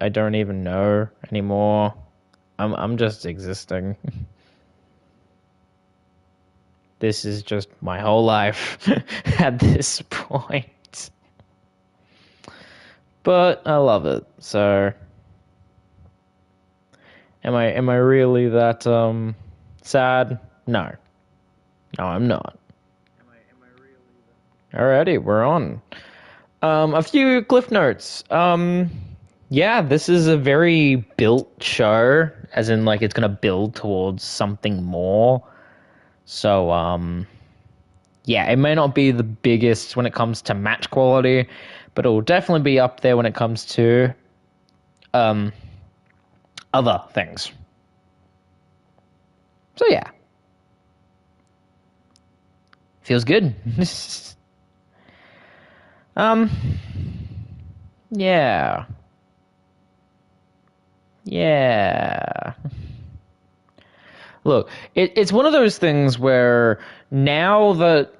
I don't even know anymore. I'm just existing. This is just my whole life at this point. But I love it. So am I really that sad? No. No, I'm not. Alrighty, we're on. A few cliff notes. Yeah, this is a very built show, as in like it's gonna build towards something more. So, yeah, it may not be the biggest when it comes to match quality, but it will definitely be up there when it comes to um other things. So yeah, feels good. um, yeah, yeah. Look, it's one of those things where now that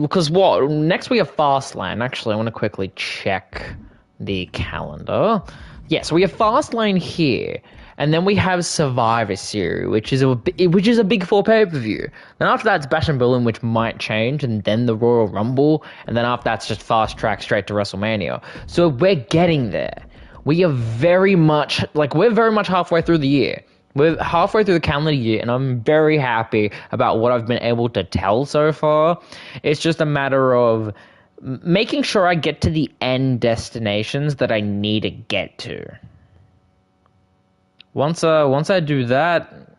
because what next we have Fastlane. Actually, I want to quickly check the calendar. Yeah, so we have Fastlane here, and then we have Survivor Series, which is a big four pay-per-view. Then after that's Bash and Berlin, which might change, and then the Royal Rumble, and then after that's just fast track straight to WrestleMania. So we're getting there. We're very much halfway through the year. We're halfway through the calendar year, and I'm very happy about what I've been able to tell so far. It's just a matter of making sure I get to the end destinations that I need to get to. Once I do that,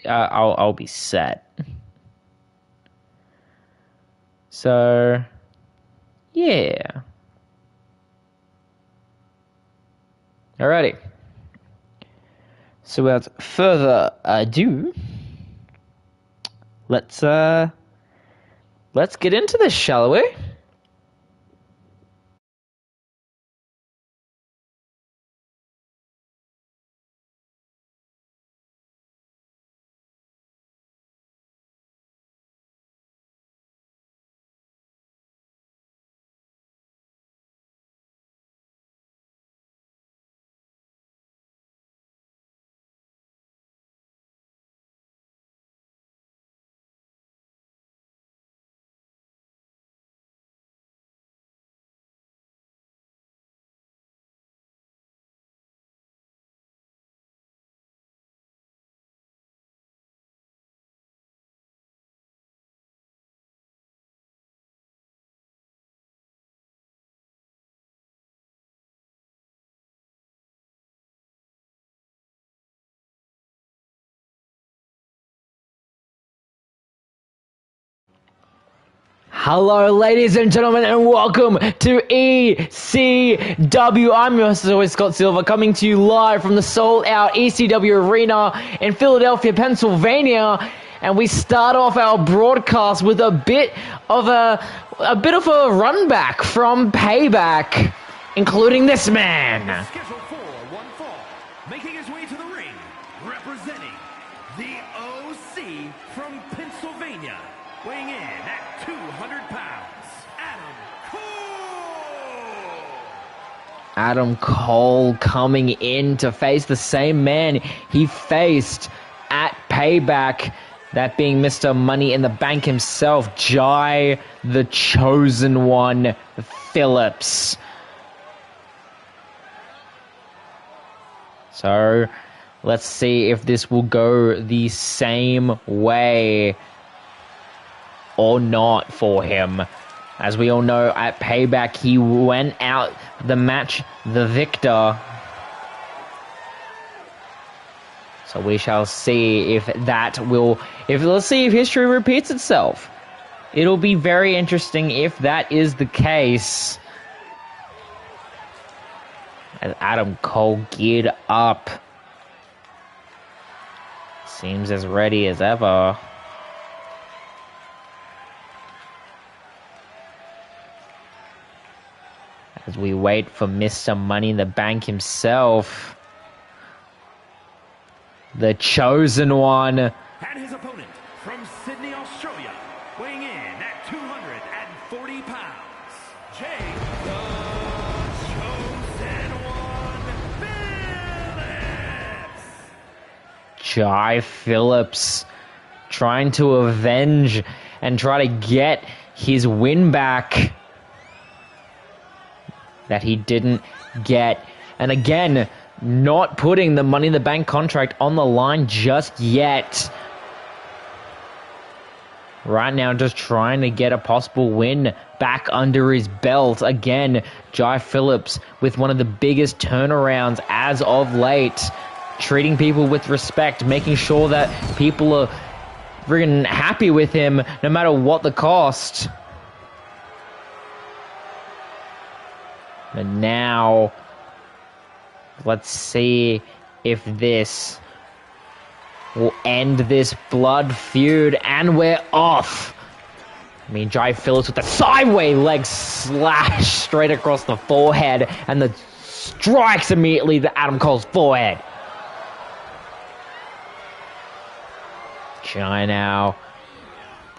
I'll be set. So, yeah. Alrighty. So without further ado, let's get into this, shall we? Hello, ladies and gentlemen, and welcome to ECW. I'm your host, as always, Scott Silver, coming to you live from the sold-out ECW Arena in Philadelphia, Pennsylvania. And we start off our broadcast with a bit of a run back from Payback, including this man. Scheduled for one fall, making his way to the ring, representing the OC from Pennsylvania, weighing in at 200 pounds, Adam Cole coming in to face the same man he faced at Payback, that being Mr. Money in the Bank himself, Jai the Chosen One Phillips. So let's see if this will go the same way or not for him. As we all know, at Payback, he went out the match the victor. So we shall see if let's see if history repeats itself. It'll be very interesting if that is the case. As Adam Cole geared up. Seems as ready as ever. As we wait for Mr. Money in the Bank himself. The Chosen One. And his opponent from Sydney, Australia, weighing in at 240 pounds, Jay the Chosen One Jai Phillips trying to avenge and try to get his win back that he didn't get. And again, not putting the Money in the Bank contract on the line just yet. Right now, just trying to get a possible win back under his belt. Again, Jai Phillips with one of the biggest turnarounds as of late. Treating people with respect, making sure that people are friggin' happy with him no matter what the cost. And now, let's see if this will end this blood feud, and we're off. I mean, Jai Phillips with the sideways leg slash straight across the forehead, and the strikes immediately to Adam Cole's forehead. Jai now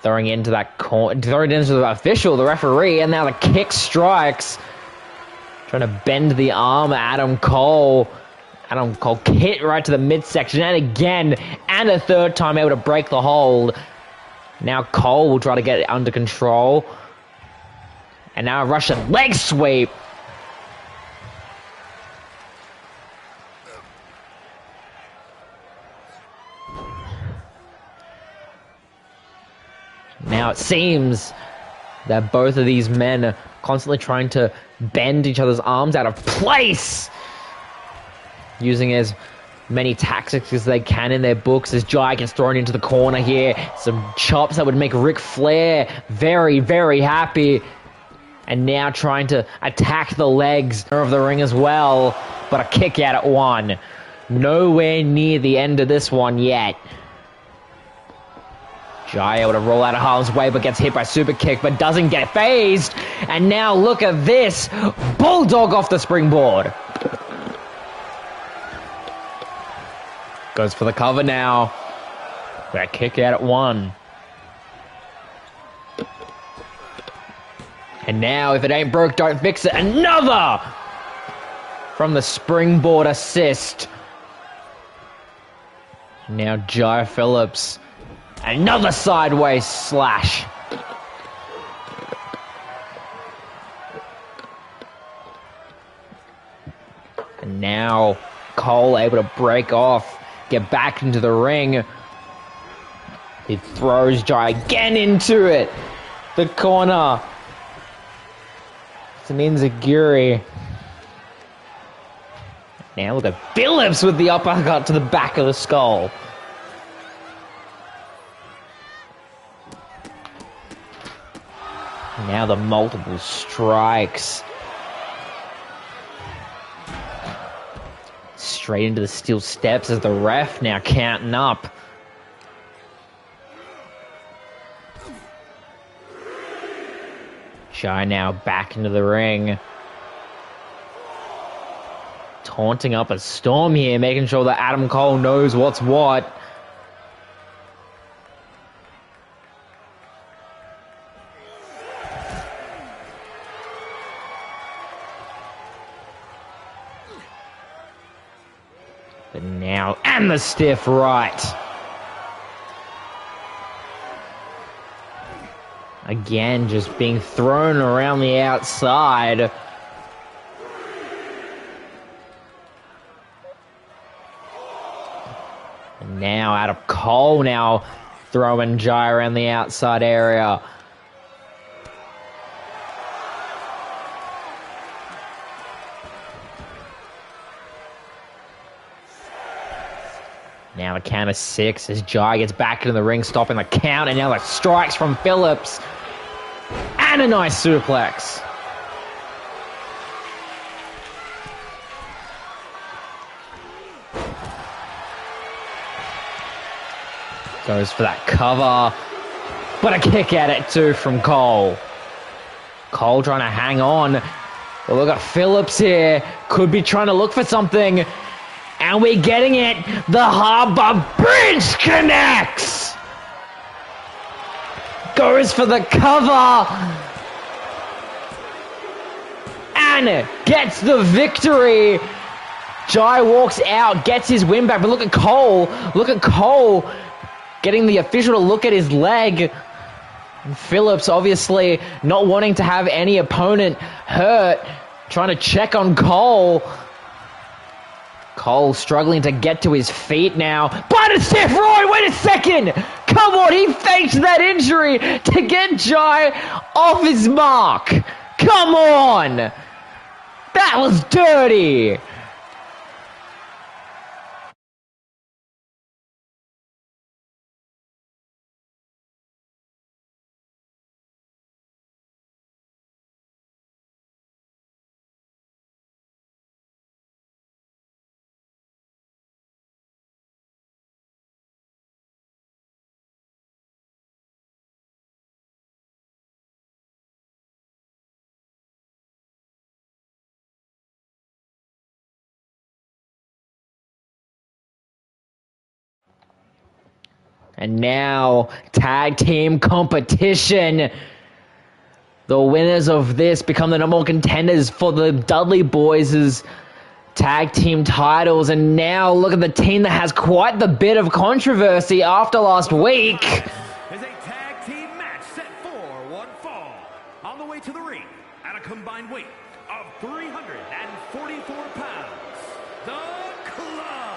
throwing into that corner, throwing into the official, the referee, and now the kick strikes. Trying to bend the arm of Adam Cole. Adam Cole hit right to the midsection, and again, and a third time able to break the hold. Now Cole will try to get it under control. And now a Russian leg sweep. Now it seems that both of these men are constantly trying to bend each other's arms out of place, using as many tactics as they can in their books, as Jai gets thrown into the corner here. Some chops that would make Ric Flair very, very happy. And now trying to attack the legs of the ring as well. But a kick out at one. Nowhere near the end of this one yet. Jai able to roll out of harm's way, but gets hit by super kick, but doesn't get phased. And now look at this. Bulldog off the springboard. Goes for the cover now. That kick out at one. And now, if it ain't broke, don't fix it. Another! From the springboard assist. Now Jai Phillips. Another sideways slash. And now Cole able to break off, get back into the ring. He throws Jai again into it. The corner. It's an enziguri. Now look at Phillips with the uppercut to the back of the skull. Now the multiple strikes. Straight into the steel steps as the ref now counting up. Jai now back into the ring. Taunting up a storm here, making sure that Adam Cole knows what's what. But now, and the stiff right. Again, just being thrown around the outside. And now Adam Cole now throwing Jai around the outside area. Now a count of 6 as Jai gets back into the ring, stopping the count, and now the strikes from Phillips. And a nice suplex. Goes for that cover. But a kick at it too from Cole. Cole trying to hang on. But look at Phillips here. Could be trying to look for something. And we're getting it. The Harbor Bridge connects. Goes for the cover. And gets the victory. Jai walks out, gets his win back, but look at Cole. Look at Cole getting the official to look at his leg. And Phillips obviously not wanting to have any opponent hurt, trying to check on Cole. Cole struggling to get to his feet now. But it's Seth Roy, wait a second! Come on, he faked that injury to get Jai off his mark. Come on! That was dirty! And now, tag team competition. The winners of this become the number one contenders for the Dudley Boys' tag team titles. And now, look at the team that has quite the bit of controversy after last week. Is a tag team match set for one fall. On the way to the ring, at a combined weight of 344 pounds, the Club.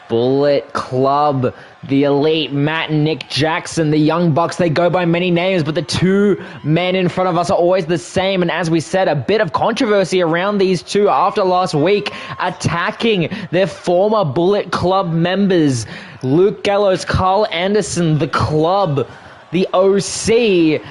Bullet Club, the Elite, Matt and Nick Jackson, the Young Bucks, they go by many names, but the two men in front of us are always the same. And as we said, a bit of controversy around these two after last week, attacking their former Bullet Club members. Luke Gallows, Carl Anderson, the Club, the OC,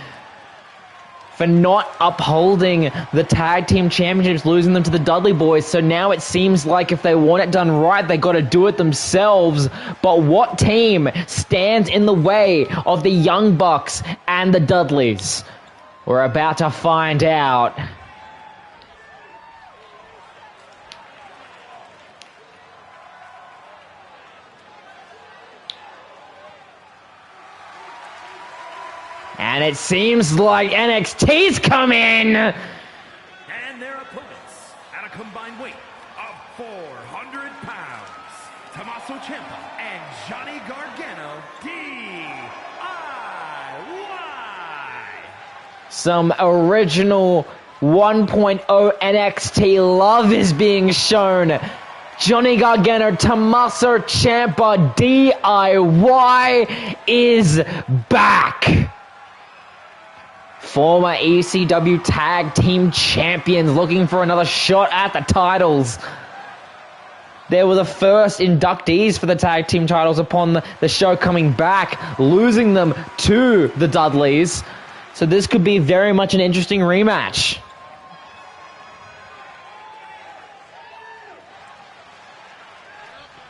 for not upholding the tag team championships, losing them to the Dudley Boys. So now it seems like if they want it done right, they got to do it themselves. But what team stands in the way of the Young Bucks and the Dudleys? We're about to find out. And it seems like NXT's come in. And their opponents, at a combined weight of 400 pounds, Tommaso Ciampa and Johnny Gargano, DIY. Some original 1.0 NXT love is being shown. Johnny Gargano, Tommaso Ciampa, DIY is back. Former ECW Tag Team Champions looking for another shot at the titles. They were the first inductees for the Tag Team titles upon the show coming back, losing them to the Dudleys. So this could be very much an interesting rematch.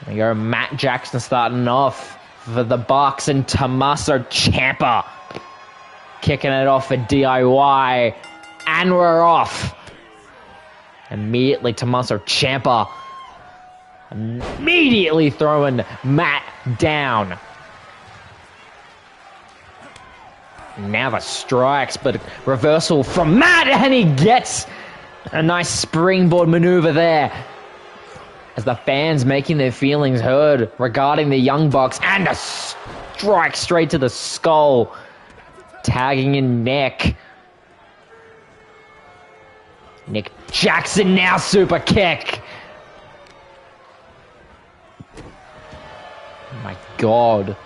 There you go, Matt Jackson starting off for the Bucks and Tommaso Ciampa kicking it off for DIY, and we're off. Immediately, Tommaso Ciampa immediately throwing Matt down. Now the strikes, but reversal from Matt, and he gets a nice springboard maneuver there. As the fans making their feelings heard regarding the Young Bucks, and a strike straight to the skull. Tagging in neck. Nick Jackson now super kick. Oh my God.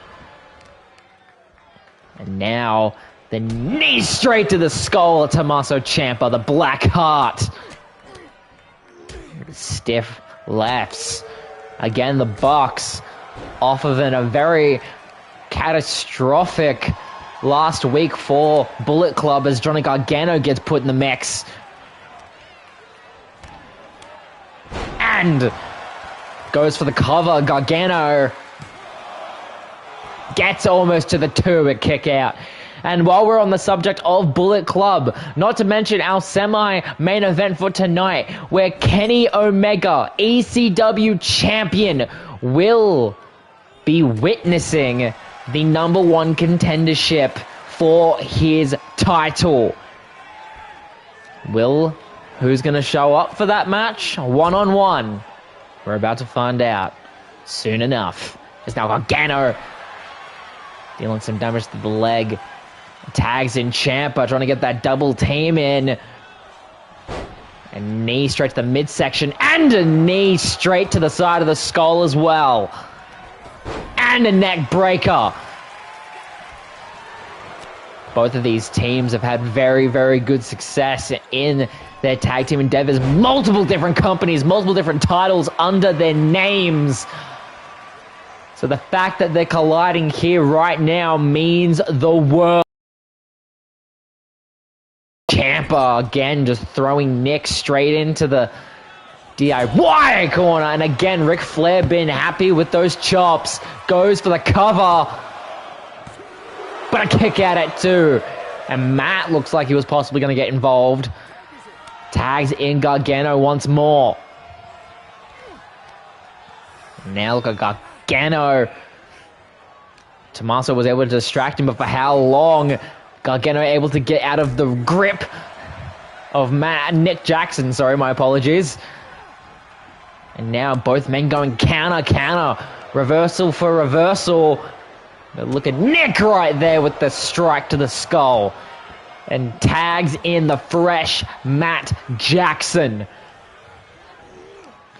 And now the knee straight to the skull of Tommaso Ciampa, the Black Heart. Stiff lefts. Again, the Bucks off of a very catastrophic last week for Bullet Club as Johnny Gargano gets put in the mix. And goes for the cover. Gargano gets almost to the 2 kick out. And while we're on the subject of Bullet Club, not to mention our semi-main event for tonight, where Kenny Omega, ECW champion, will be witnessing the number one contendership for his title. Will Who's going to show up for that match? One-on-one. We're about to find out soon enough. It's now Gargano dealing some damage to the leg. Tags in Ciampa, trying to get that double team in. A knee straight to the midsection, and a knee straight to the side of the skull as well. And a neck breaker. Both of these teams have had very, very good success in their tag team endeavors. Multiple different companies, multiple different titles under their names. So the fact that they're colliding here right now means the world. Ciampa again just throwing Nick straight into the DIY corner. And again, Ric Flair been happy with those chops. Goes for the cover. But a kick at it too. And Matt looks like he was possibly going to get involved. Tags in Gargano once more. Now look at Gargano. Tommaso was able to distract him, but for how long? Gargano able to get out of the grip of Nick Jackson. Sorry, my apologies. And now both men going counter. Reversal for reversal. But look at Nick right there with the strike to the skull. And tags in the fresh Matt Jackson.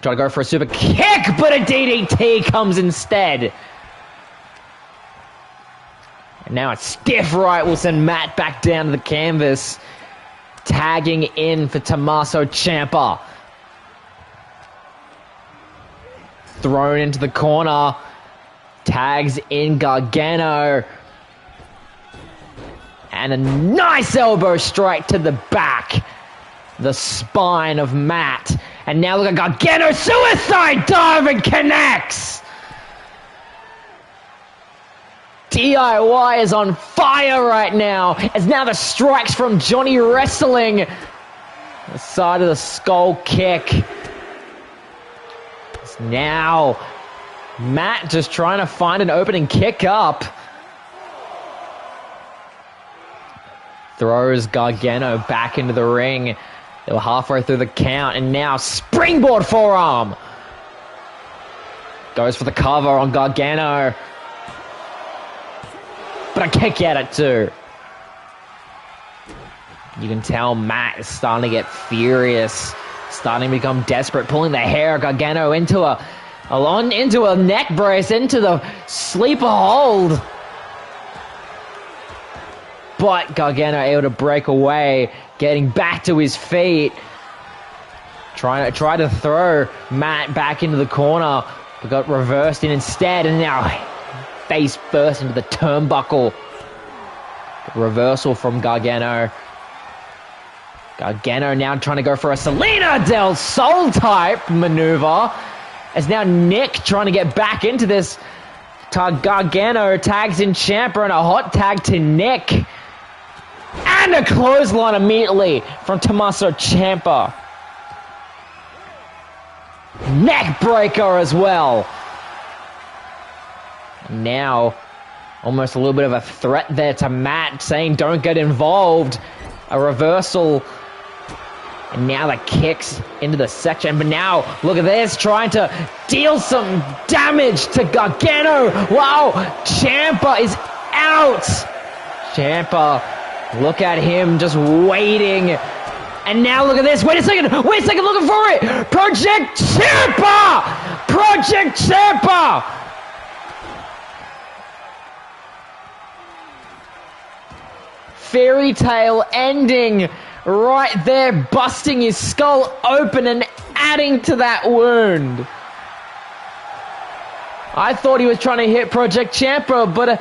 Try to go for a super kick, but a DDT comes instead. And now a stiff right will send Matt back down to the canvas. Tagging in for Tommaso Ciampa. Thrown into the corner. Tags in Gargano. And a nice elbow strike to the back. The spine of Matt. And now look at Gargano. Suicide dive and connects. DIY is on fire right now. As now the strikes from Johnny Wrestling. The side of the skull kick. It's now Matt just trying to find an opening kick up. Throws Gargano back into the ring. They were halfway through the count, and now springboard forearm. Goes for the cover on Gargano. But a kick at it too. You can tell Matt is starting to get furious. Starting to become desperate. Pulling the hair of Gargano into a neck brace, into the sleeper hold. But Gargano able to break away, getting back to his feet. Try to throw Matt back into the corner, but got reversed in instead, and now face first into the turnbuckle. Reversal from Gargano. Gargano now trying to go for a Selena del Sol type maneuver. As now Nick trying to get back into this. Gargano tags in Ciampa and a hot tag to Nick. And a clothesline immediately from Tommaso Ciampa. Neck breaker as well. And now, almost a little bit of a threat there to Matt, saying don't get involved. A reversal. And now the kicks into the section. But now, look at this, trying to deal some damage to Gargano. Wow, Ciampa is out. Ciampa, look at him just waiting. And now look at this. Wait a second, looking for it. Project Ciampa! Project Ciampa! Fairy tale ending right there, busting his skull open and adding to that wound. I thought he was trying to hit Project Ciampa, but a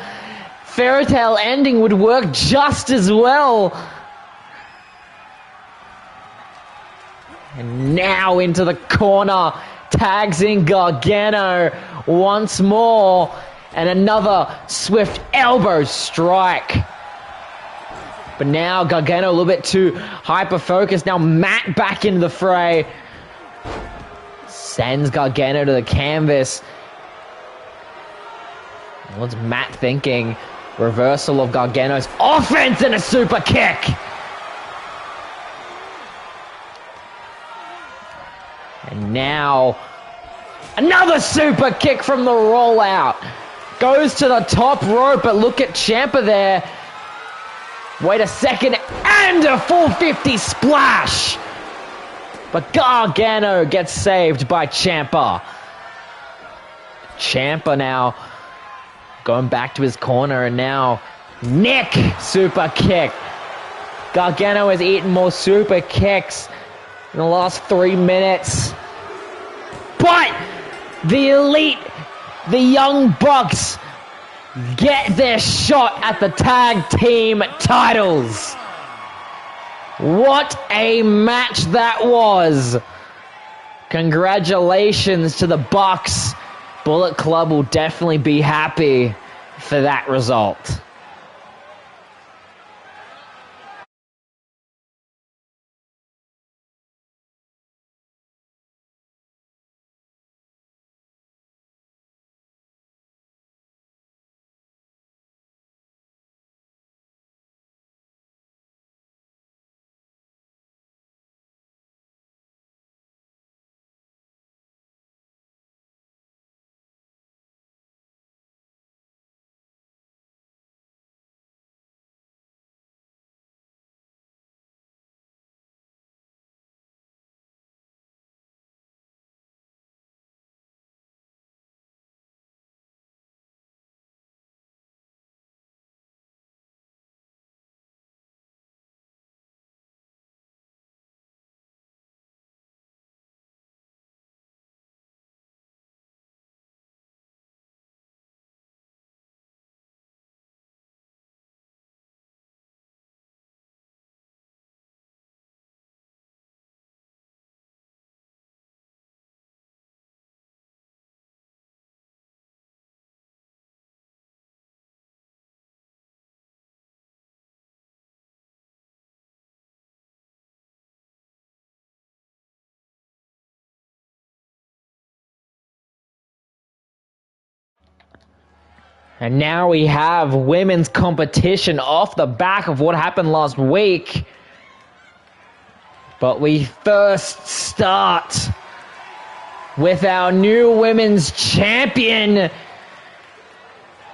fairy tale ending would work just as well. And now into the corner, tags in Gargano once more, and another swift elbow strike. But now Gargano a little bit too hyper-focused. Now Matt back into the fray. Sends Gargano to the canvas. What's Matt thinking? Reversal of Gargano's offense and a super kick. And now, another super kick from the rollout. Goes to the top rope, but look at Ciampa there. Wait a second, and a full 50 splash. But Gargano gets saved by Ciampa. Ciampa now going back to his corner, and now Nick super kick. Gargano has eaten more super kicks in the last 3 minutes. But the Elite, the Young Bucks, get their shot at the tag team titles. What a match that was. Congratulations to the Bucks. Bullet Club will definitely be happy for that result. And now we have women's competition off the back of what happened last week. But we first start with our new women's champion.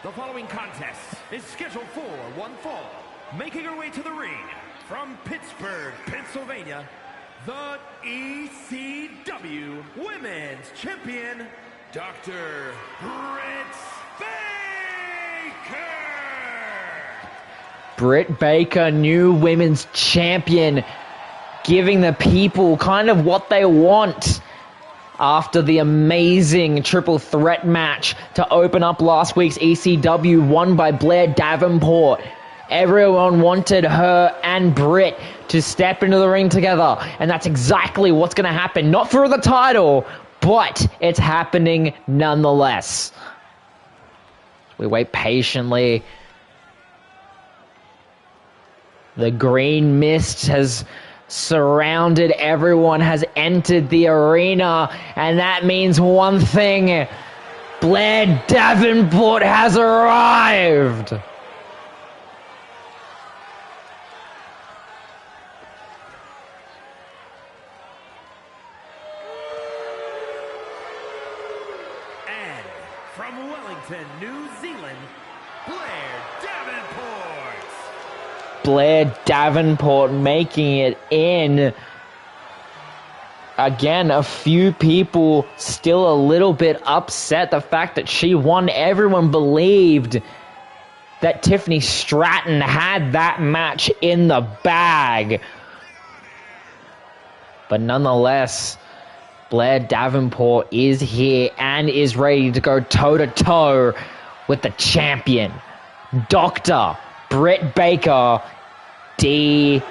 The following contest is scheduled for one fall. Making her way to the ring from Pittsburgh, Pennsylvania, the ECW Women's Champion, Dr. Britt Baker! Britt Baker, new women's champion, giving the people kind of what they want after the amazing triple threat match to open up last week's ECW, won by Blair Davenport. Everyone wanted her and Britt to step into the ring together, and that's exactly what's going to happen. Not for the title, but it's happening nonetheless. We wait patiently. The green mist has surrounded everyone, has entered the arena, and that means one thing: Blair Davenport has arrived. And from Wellington, New Zealand, Blair Davenport. Blair Davenport making it in. Again, a few people still a little bit upset. The fact that she won, everyone believed that Tiffany Stratton had that match in the bag. But nonetheless, Blair Davenport is here and is ready to go toe-to-toe with the champion, Dr. Britt Baker, DMD.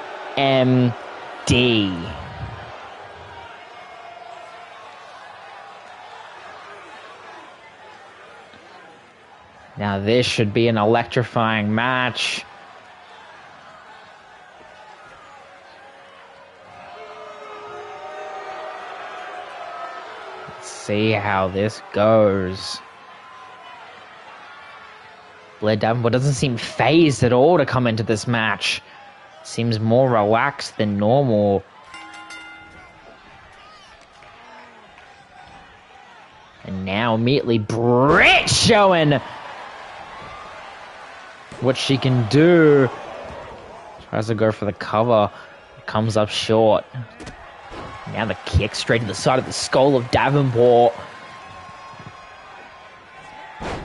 Now this should be an electrifying match. Let's see how this goes. Blair Davenport doesn't seem phased at all to come into this match. Seems more relaxed than normal. And now immediately Britt showing what she can do. Tries to go for the cover. Comes up short. Now the kick straight to the side of the skull of Davenport.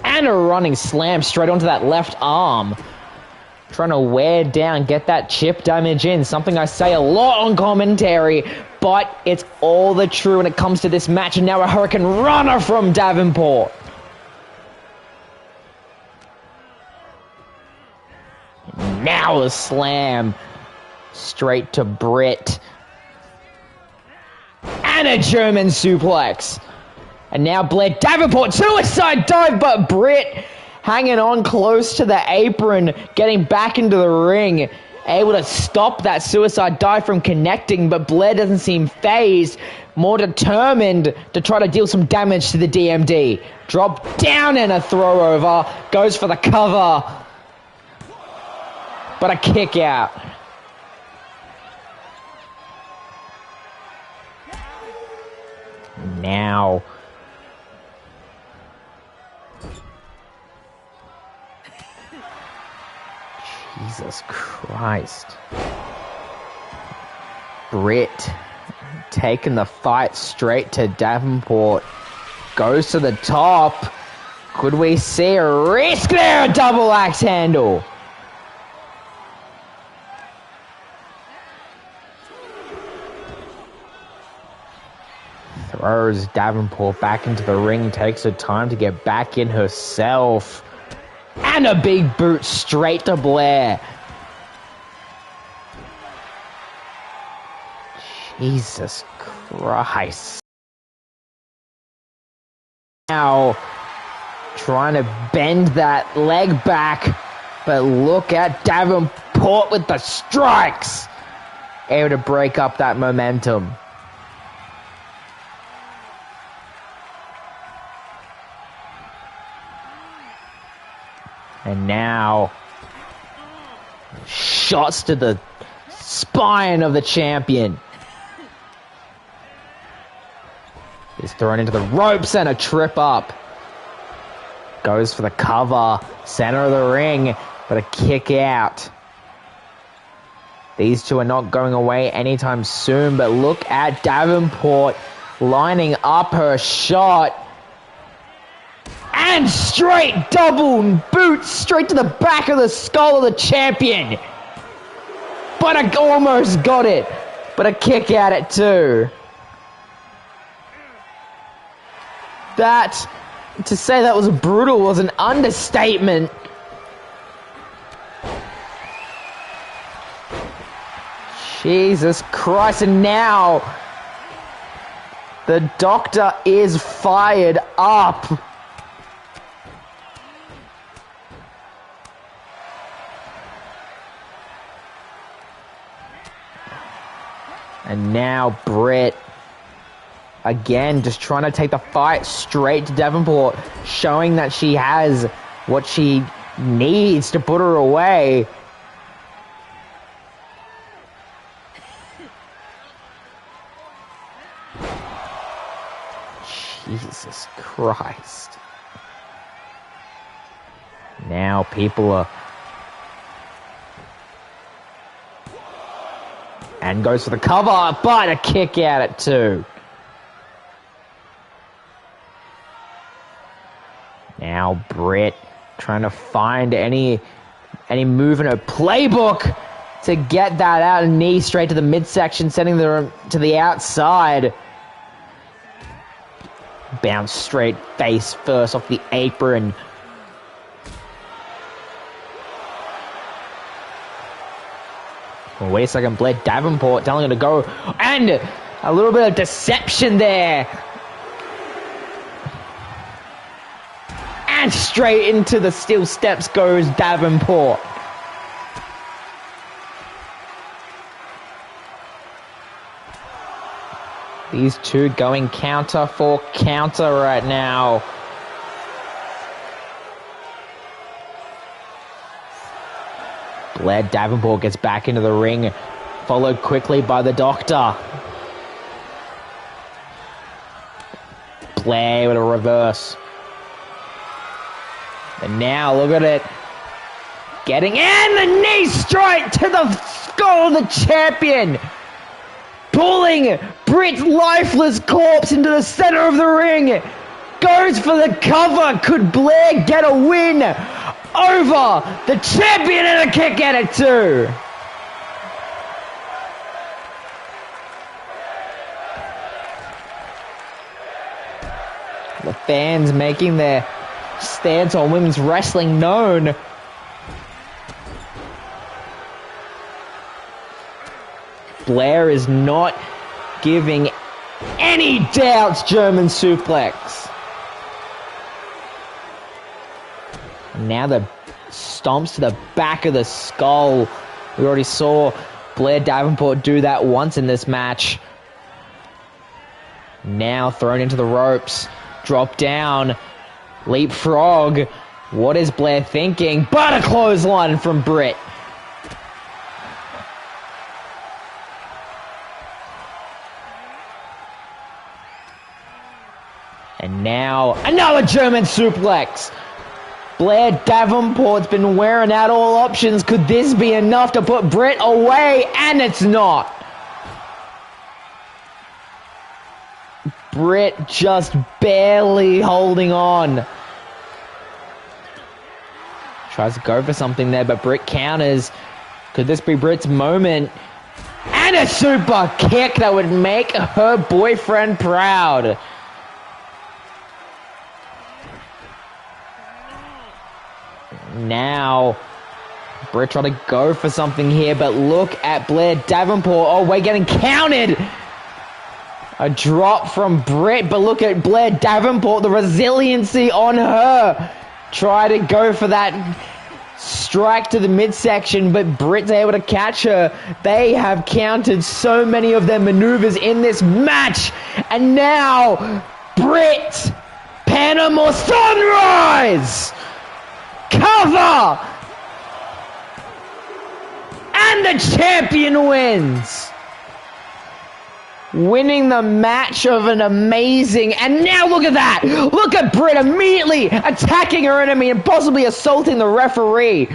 And a running slam straight onto that left arm. Trying to wear down, get that chip damage in. Something I say a lot on commentary, but it's all the true when it comes to this match. And now a Hurricane Runner from Davenport. Now a slam straight to Britt. And a German suplex. And now Blair Davenport, suicide dive, but Britt hanging on close to the apron, getting back into the ring, able to stop that suicide dive from connecting, but Blair doesn't seem phased, more determined to try to deal some damage to the DMD. Drop down and a throw over, goes for the cover, but a kick out. Now Jesus Christ. Britt taking the fight straight to Davenport. Goes to the top. Could we see a risk there? A double axe handle. Throws Davenport back into the ring. Takes her time to get back in herself. And a big boot straight to Blair. Jesus Christ. Now trying to bend that leg back, but look at Davenport with the strikes. Able to break up that momentum. And now, shots to the spine of the champion. Is thrown into the ropes and a trip up. Goes for the cover, center of the ring, but a kick out. These two are not going away anytime soon, but look at Davenport lining up her shot. And straight double boot straight to the back of the skull of the champion. But I almost got it. But a kick at it too. That, to say that was brutal was an understatement. Jesus Christ, and now the doctor is fired up. And now Britt, again, just trying to take the fight straight to Davenport, showing that she has what she needs to put her away. Jesus Christ. Now people are... And goes for the cover, but a kick out at two. Now Britt trying to find any move in her playbook to get that out, and knee straight to the midsection, sending her to the outside. Bounce straight face first off the apron. Well, wait a second, Blair Davenport telling her to go, and a little bit of deception there. And straight into the steel steps goes Davenport. These two going counter for counter right now. Blair Davenport gets back into the ring, followed quickly by the doctor. Flair with a reverse. And now, look at it. Getting in the knee straight to the skull of the champion. Pulling Britt's lifeless corpse into the center of the ring. Goes for the cover. Could Blair get a win over the champion, and a kick at it too? The fans making their stance on women's wrestling known. Blair is not giving any doubts. German suplex. Now the stomps to the back of the skull. We already saw Blair Davenport do that once in this match. Now thrown into the ropes. Drop down. Leapfrog. What is Blair thinking? But a clothesline from Britt. And now another German suplex. Blair Davenport's been wearing out all options. Could this be enough to put Britt away? And it's not. Britt just barely holding on. Tries to go for something there, but Britt counters. Could this be Britt's moment? And a super kick that would make her boyfriend proud. Now, Britt trying to go for something here, but look at Blair Davenport. Oh, we're getting counted. A drop from Britt, but look at Blair Davenport, the resiliency on her. Try to go for that strike to the midsection, but Britt's able to catch her. They have countered so many of their maneuvers in this match. And now, Britt, Panama Sunrise, cover, and the champion wins. Winning the match of an amazing, and now look at that. Look at Britt immediately attacking her enemy and possibly assaulting the referee.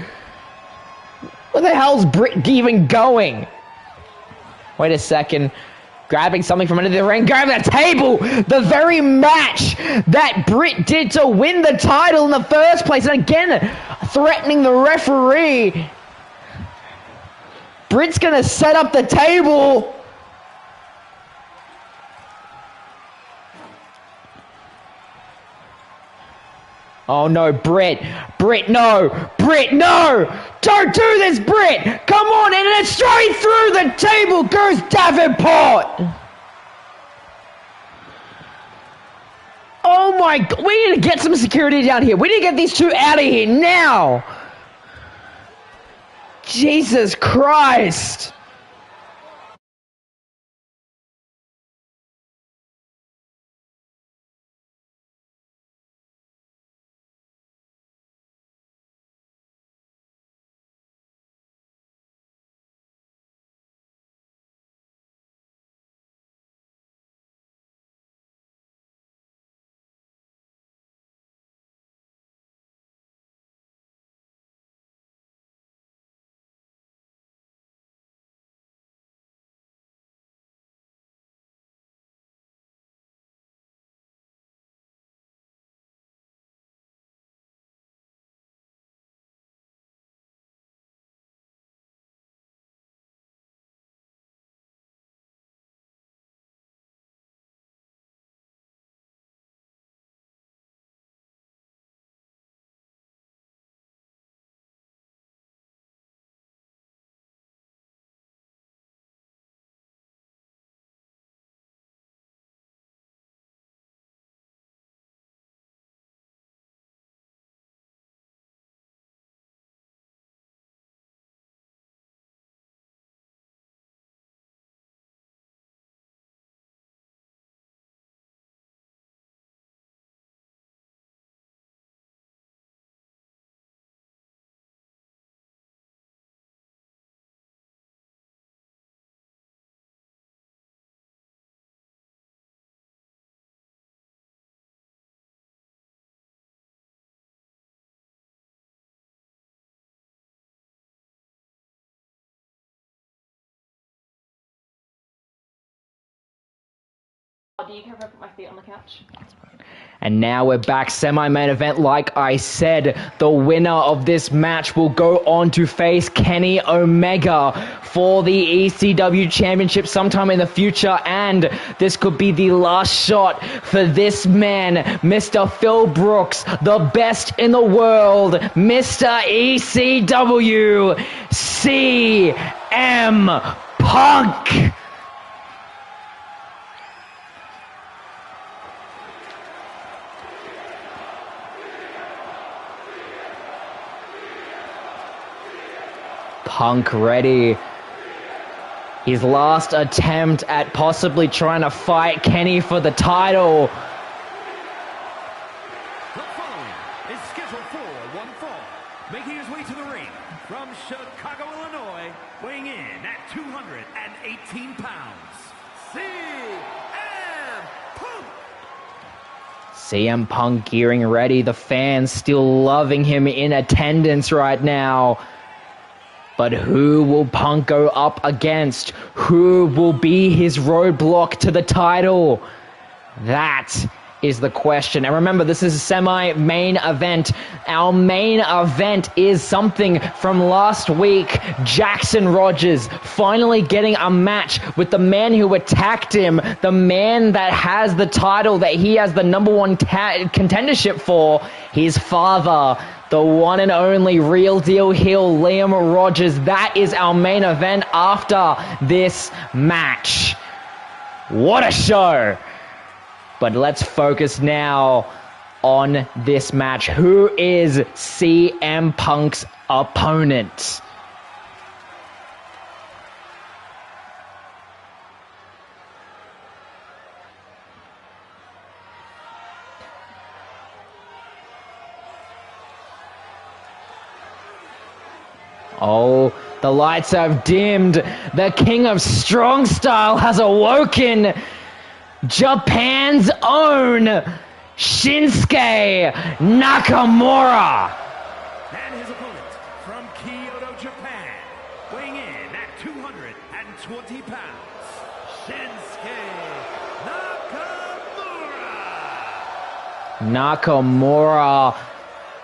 Where the hell's Britt even going? Wait a second. Grabbing something from under the ring, grabbing a table. The very match that Britt did to win the title in the first place. And again, threatening the referee. Britt's gonna set up the table. Oh no, Britt. Britt, no. Britt, no. Don't do this, Britt. Come on. And then straight through the table goes Davenport. Oh my God. We need to get some security down here. We need to get these two out of here now. Jesus Christ. Do you care if I put my feet on the couch? And now we're back, semi-main event. Like I said, the winner of this match will go on to face Kenny Omega for the ECW Championship sometime in the future. And this could be the last shot for this man, Mr. Phil Brooks, the best in the world, Mr. ECW, CM Punk. Punk ready. His last attempt at possibly trying to fight Kenny for the title. The following is scheduled for one fall. Making his way to the ring from Chicago, Illinois, weighing in at 218 pounds, CM Punk. CM Punk gearing ready. The fans still loving him in attendance right now. But who will Punk go up against? Who will be his roadblock to the title? That is the question. And remember, this is a semi-main event. Our main event is something from last week. Jackson Rogers finally getting a match with the man who attacked him, the man that has the title that he has the number one contendership for, his father, the one and only real deal heel, Liam Rogers. That is our main event after this match. What a show! But let's focus now on this match. Who is CM Punk's opponent? Oh, the lights have dimmed. The King of Strong Style has awoken. Japan's own Shinsuke Nakamura. And his opponent from Kyoto, Japan, weighing in at 220 pounds, Shinsuke Nakamura, Nakamura.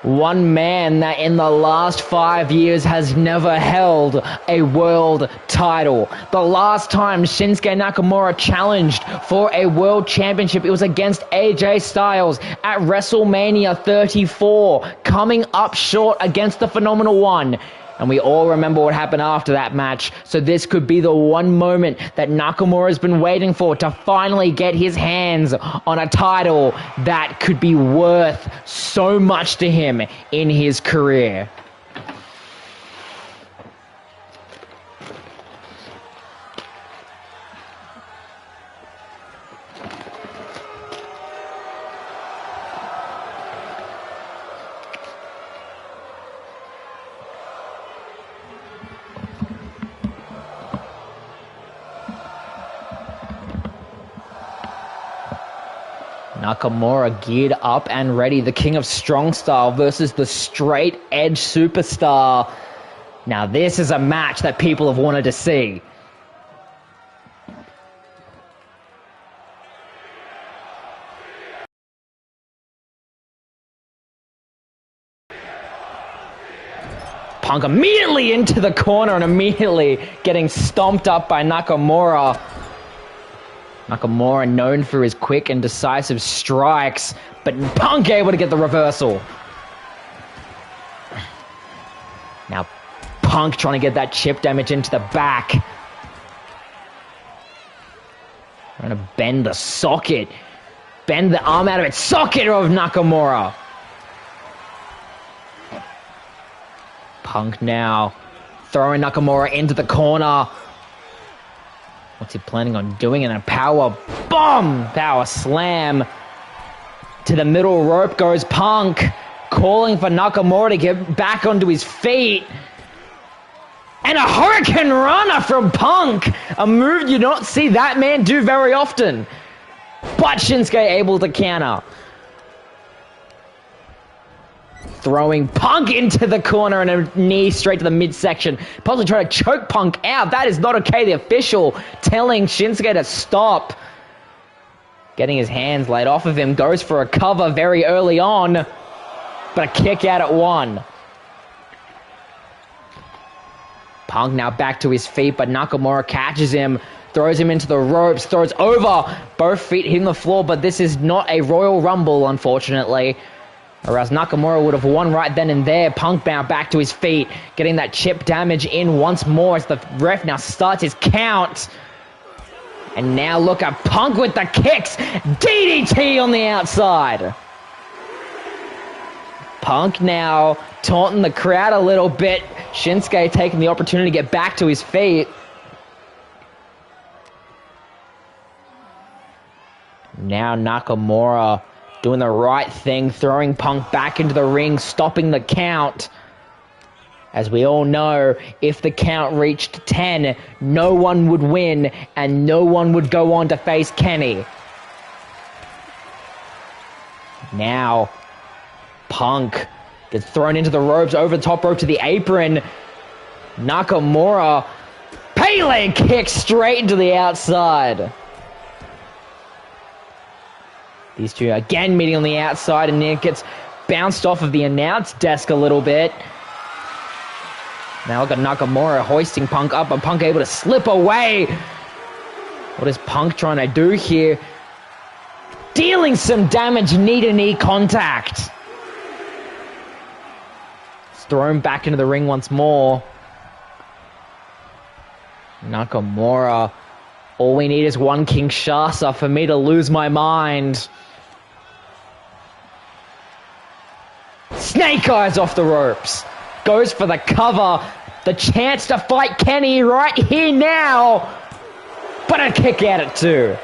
one man that in the last 5 years has never held a world title. The last time Shinsuke Nakamura challenged for a world championship, it was against AJ Styles at WrestleMania 34, coming up short against the Phenomenal One. And we all remember what happened after that match. So this could be the one moment that Nakamura's been waiting for to finally get his hands on a title that could be worth so much to him in his career. Nakamura geared up and ready. The King of Strong Style versus the Straight Edge Superstar. Now this is a match that people have wanted to see. Punk immediately into the corner and immediately getting stomped up by Nakamura. Nakamura known for his quick and decisive strikes, but Punk able to get the reversal. Now Punk trying to get that chip damage into the back. Trying to bend the socket. Bend the arm out of its socket of Nakamura. Punk now throwing Nakamura into the corner. What's he planning on doing? And a power bomb, power slam. To the middle rope goes Punk, calling for Nakamura to get back onto his feet. And a Hurricane Runner from Punk, a move you don't see that man do very often. But Shinsuke able to counter. Throwing Punk into the corner and a knee straight to the midsection. Possibly trying to choke Punk out. That is not okay. The official telling Shinsuke to stop. Getting his hands laid off of him. Goes for a cover very early on. But a kick out at 1. Punk now back to his feet, but Nakamura catches him. Throws him into the ropes. Throws over. Both feet hitting the floor, but this is not a Royal Rumble, unfortunately. Or else Nakamura would have won right then and there. Punk now back to his feet. Getting that chip damage in once more as the ref now starts his count. And now look at Punk with the kicks. DDT on the outside. Punk now taunting the crowd a little bit. Shinsuke taking the opportunity to get back to his feet. Now Nakamura doing the right thing, throwing Punk back into the ring, stopping the count. As we all know, if the count reached 10, no one would win and no one would go on to face Kenny. Now, Punk gets thrown into the ropes, over the top rope to the apron. Nakamura, Pele kick straight into the outside. These two again meeting on the outside, and it gets bounced off of the announce desk a little bit. Now look at Nakamura hoisting Punk up, and Punk able to slip away. What is Punk trying to do here? Dealing some damage, knee-to-knee contact. It's thrown back into the ring once more. Nakamura, all we need is one Kinshasa for me to lose my mind. Snake Eyes off the ropes. Goes for the cover. The chance to fight Kenny right here now. But a kick out at 2.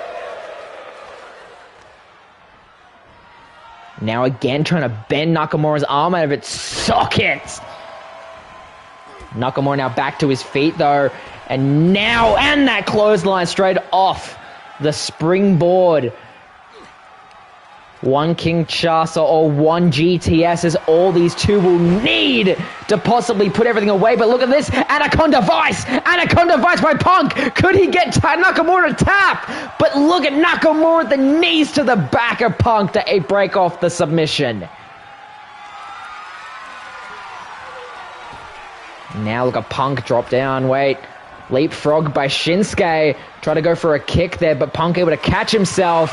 Now again trying to bend Nakamura's arm out of its socket. Nakamura now back to his feet though. And that clothesline straight off the springboard. One Kinshasa or one GTS is all these two will need to possibly put everything away. But look at this. Anaconda Vice. Anaconda Vice by Punk. Could he get Nakamura to tap? But look at Nakamura, the knees to the back of Punk to break off the submission. Now look at Punk drop down. Wait. Leapfrog by Shinsuke. Try to go for a kick there, but Punk able to catch himself.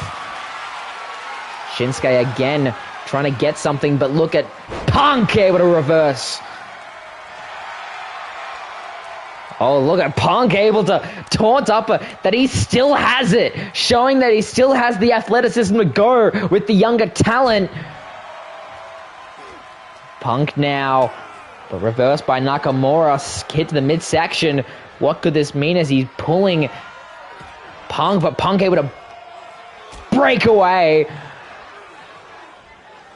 Shinsuke again trying to get something, but look at Punk able to reverse. Oh, look at Punk able to taunt up that he still has it, showing that he still has the athleticism to go with the younger talent. Punk now, but reversed by Nakamura, hit to the midsection. What could this mean as he's pulling Punk, but Punk able to break away.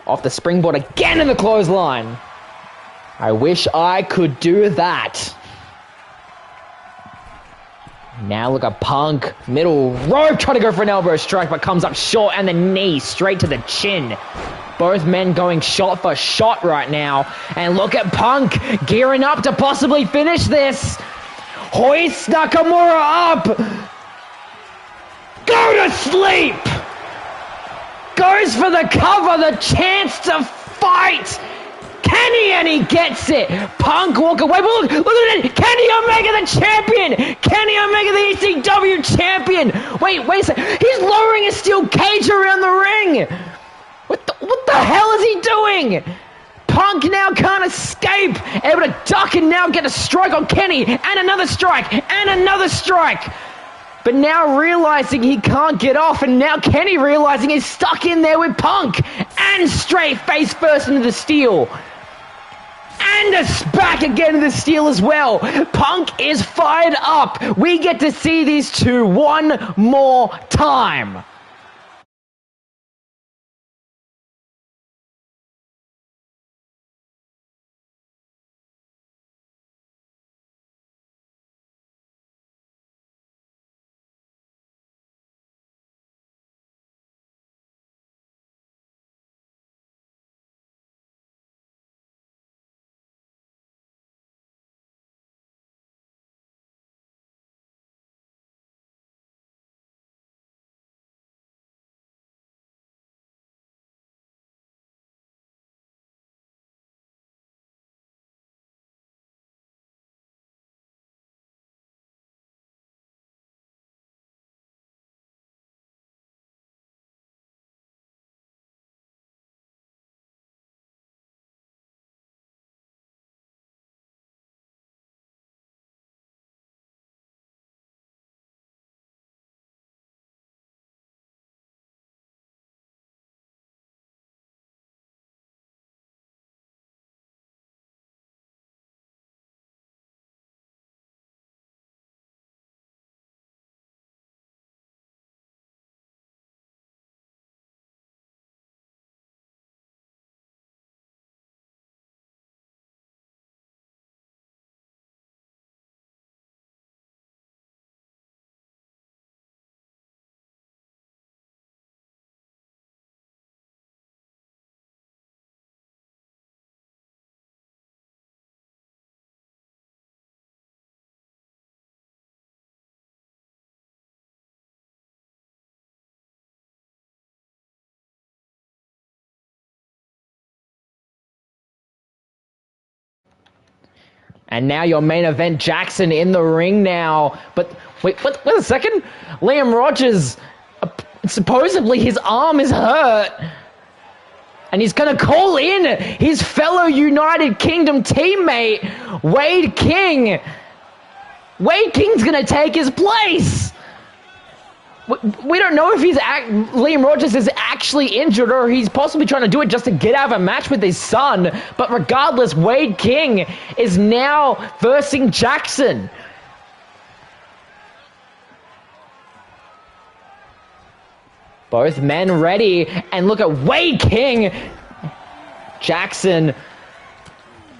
Off the springboard again in the clothesline. I wish I could do that. Now look at Punk. Middle rope, trying to go for an elbow strike, but comes up short, and the knee straight to the chin. Both men going shot for shot right now. And look at Punk gearing up to possibly finish this. Hoist Nakamura up. Go to sleep. Goes for the cover, the chance to fight Kenny, and he gets it. Punk walk away, but look at it. Kenny Omega the champion. Kenny Omega the ECW champion. Wait a second. He's lowering a steel cage around the ring. What the hell is he doing? Punk now can't escape. Able to duck and now get a strike on Kenny, and another strike, and another strike. But now realizing he can't get off, and now Kenny realizing he's stuck in there with Punk, and straight face first into the steel. And a back again to the steel as well. Punk is fired up. We get to see these two one more time. And now your main event, Jackson in the ring now. But wait a second. Liam Rogers, supposedly his arm is hurt. And he's going to call in his fellow United Kingdom teammate, Wade King. Wade King's going to take his place. We don't know if Liam Rogers is actually injured or he's possibly trying to do it just to get out of a match with his son. But regardless, Wade King is now versing Jackson. Both men ready, and look at Wade King. Jackson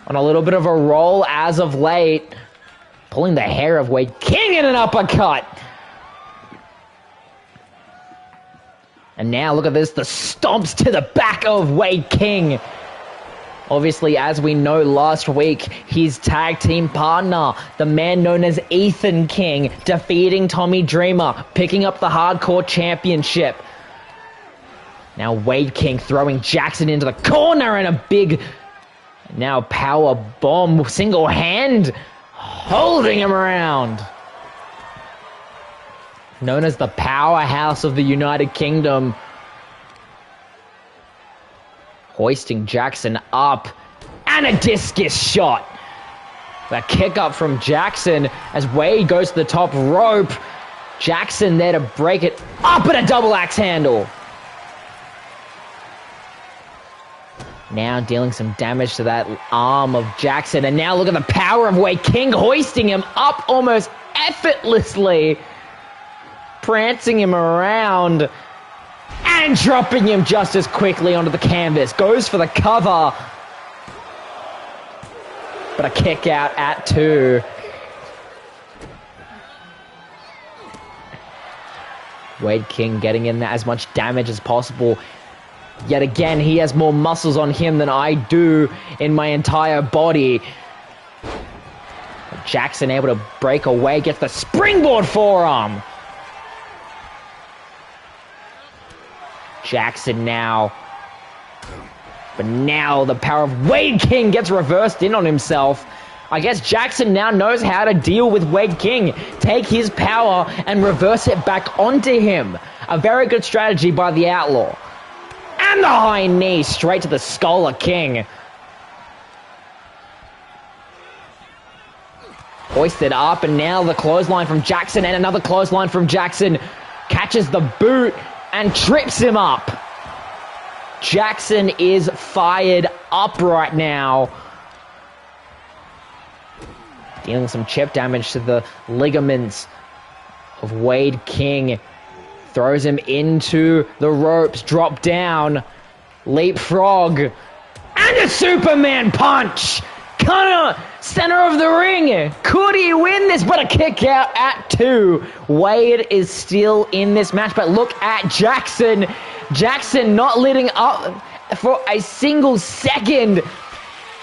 on a little bit of a roll as of late, pulling the hair of Wade King in an uppercut. And now look at this, the stomps to the back of Wade King. Obviously, as we know last week, his tag team partner, the man known as Ethan King, defeating Tommy Dreamer, picking up the Hardcore Championship. Now Wade King throwing Jackson into the corner and a big, now power bomb, single hand, holding him around. Known as the powerhouse of the United Kingdom. Hoisting Jackson up, and a discus shot. The kick up from Jackson as Wade goes to the top rope. Jackson there to break it up, and a double axe handle. Now dealing some damage to that arm of Jackson, and now look at the power of Wade King, hoisting him up almost effortlessly. Prancing him around and dropping him just as quickly onto the canvas. Goes for the cover, but a kick out at 2. Wade King getting in there as much damage as possible. Yet again, he has more muscles on him than I do in my entire body. Jackson able to break away, gets the springboard forearm. Jackson now. But now the power of Wade King gets reversed in on himself. I guess Jackson now knows how to deal with Wade King. Take his power and reverse it back onto him. A very good strategy by the Outlaw. And the high knee straight to the skull of King. Hoisted up, and now the clothesline from Jackson, and another clothesline from Jackson. Catches the boot and trips him up. Jackson is fired up right now. Dealing some chip damage to the ligaments of Wade King. Throws him into the ropes, drop down, leapfrog, and a Superman punch! Kinda center of the ring. Could he win this? But a kick out at 2. Wade is still in this match, but look at Jackson. Jackson not letting up for a single second.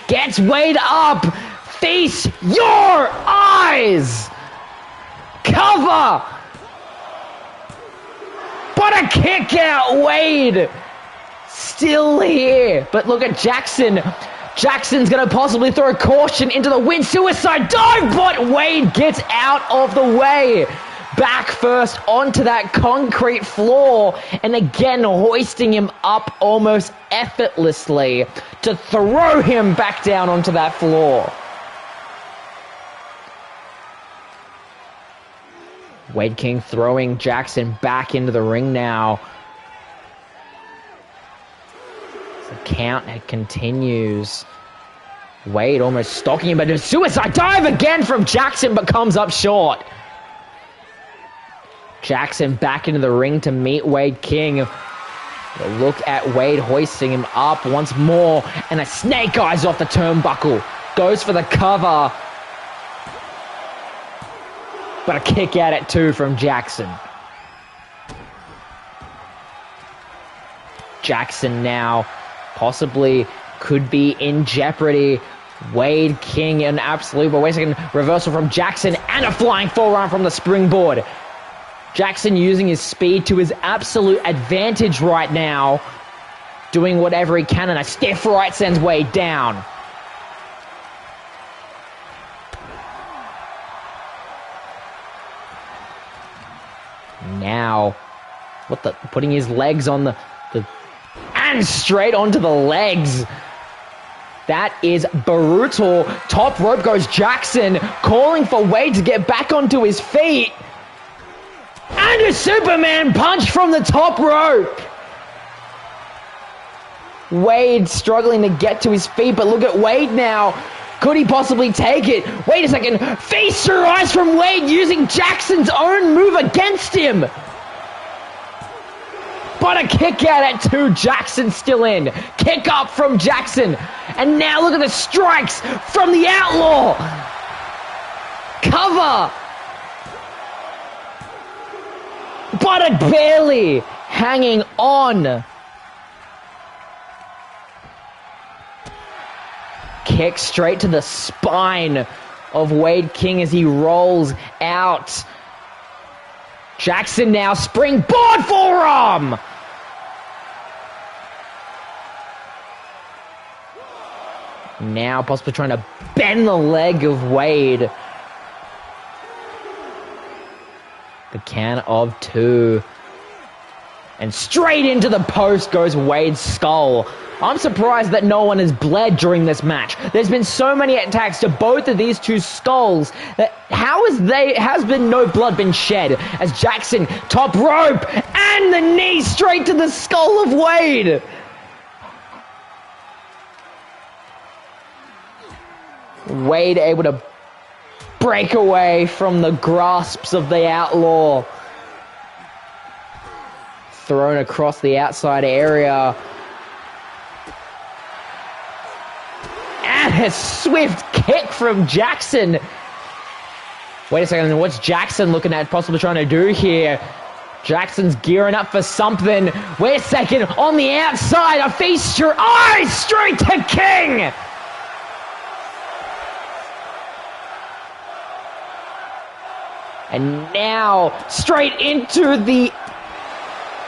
Gets Wade up. Feast your eyes. Cover. But a kick out, Wade. Still here. But look at Jackson. Jackson's going to possibly throw a caution into the wind. Suicide dive, but Wade gets out of the way. Back first onto that concrete floor. And again, hoisting him up almost effortlessly to throw him back down onto that floor. Wade King throwing Jackson back into the ring now. The count continues. Wade almost stalking him, but a suicide dive again from Jackson, but comes up short. Jackson back into the ring to meet Wade King. Look at Wade hoisting him up once more, and a snake eyes off the turnbuckle. Goes for the cover. But a kick out at 2 from Jackson. Jackson now possibly could be in jeopardy. Wade King an absolute, but wait a second, reversal from Jackson and a flying forearm from the springboard. Jackson using his speed to his absolute advantage right now. Doing whatever he can, and a stiff right sends Wade down. Putting his legs on the and straight onto the legs. That is brutal. Top rope goes Jackson, calling for Wade to get back onto his feet. And a Superman punch from the top rope. Wade struggling to get to his feet, but look at Wade now. Could he possibly take it? Wait a second. Feast your eyes from Wade using Jackson's own move against him. But a kick out at 2. Jackson still in. Kick up from Jackson. And now look at the strikes from the Outlaw. Cover. But barely hanging on. Kick straight to the spine of Wade King as he rolls out. Jackson now springboard forearm. Now possibly trying to bend the leg of Wade. The count of 2. And straight into the post goes Wade's skull. I'm surprised that no one has bled during this match. There's been so many attacks to both of these two skulls that has been no blood been shed as Jackson top rope and the knee straight to the skull of Wade. Wade able to break away from the grasps of the Outlaw. Thrown across the outside area. And a swift kick from Jackson. Wait a second, what's Jackson looking at possibly trying to do here? Jackson's gearing up for something. Wait a second, on the outside, a feast your eyes straight to King. And now, straight into the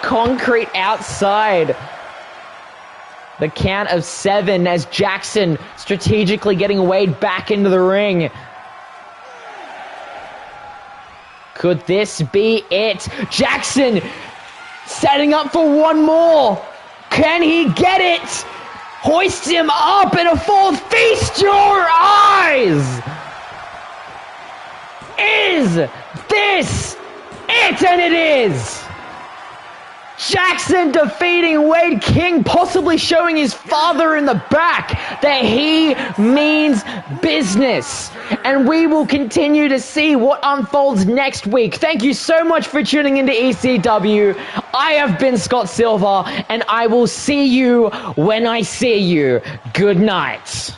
concrete outside. The count of 7 as Jackson strategically getting Wade back into the ring. Could this be it? Jackson setting up for one more. Can he get it? Hoist him up in a fall. Feast your eyes. Is this it? And it is. Jackson defeating Wade King, possibly showing his father in the back that he means business. And we will continue to see what unfolds next week. Thank you so much for tuning into ECW. I have been Scott Silver, and I will see you when I see you. Good night.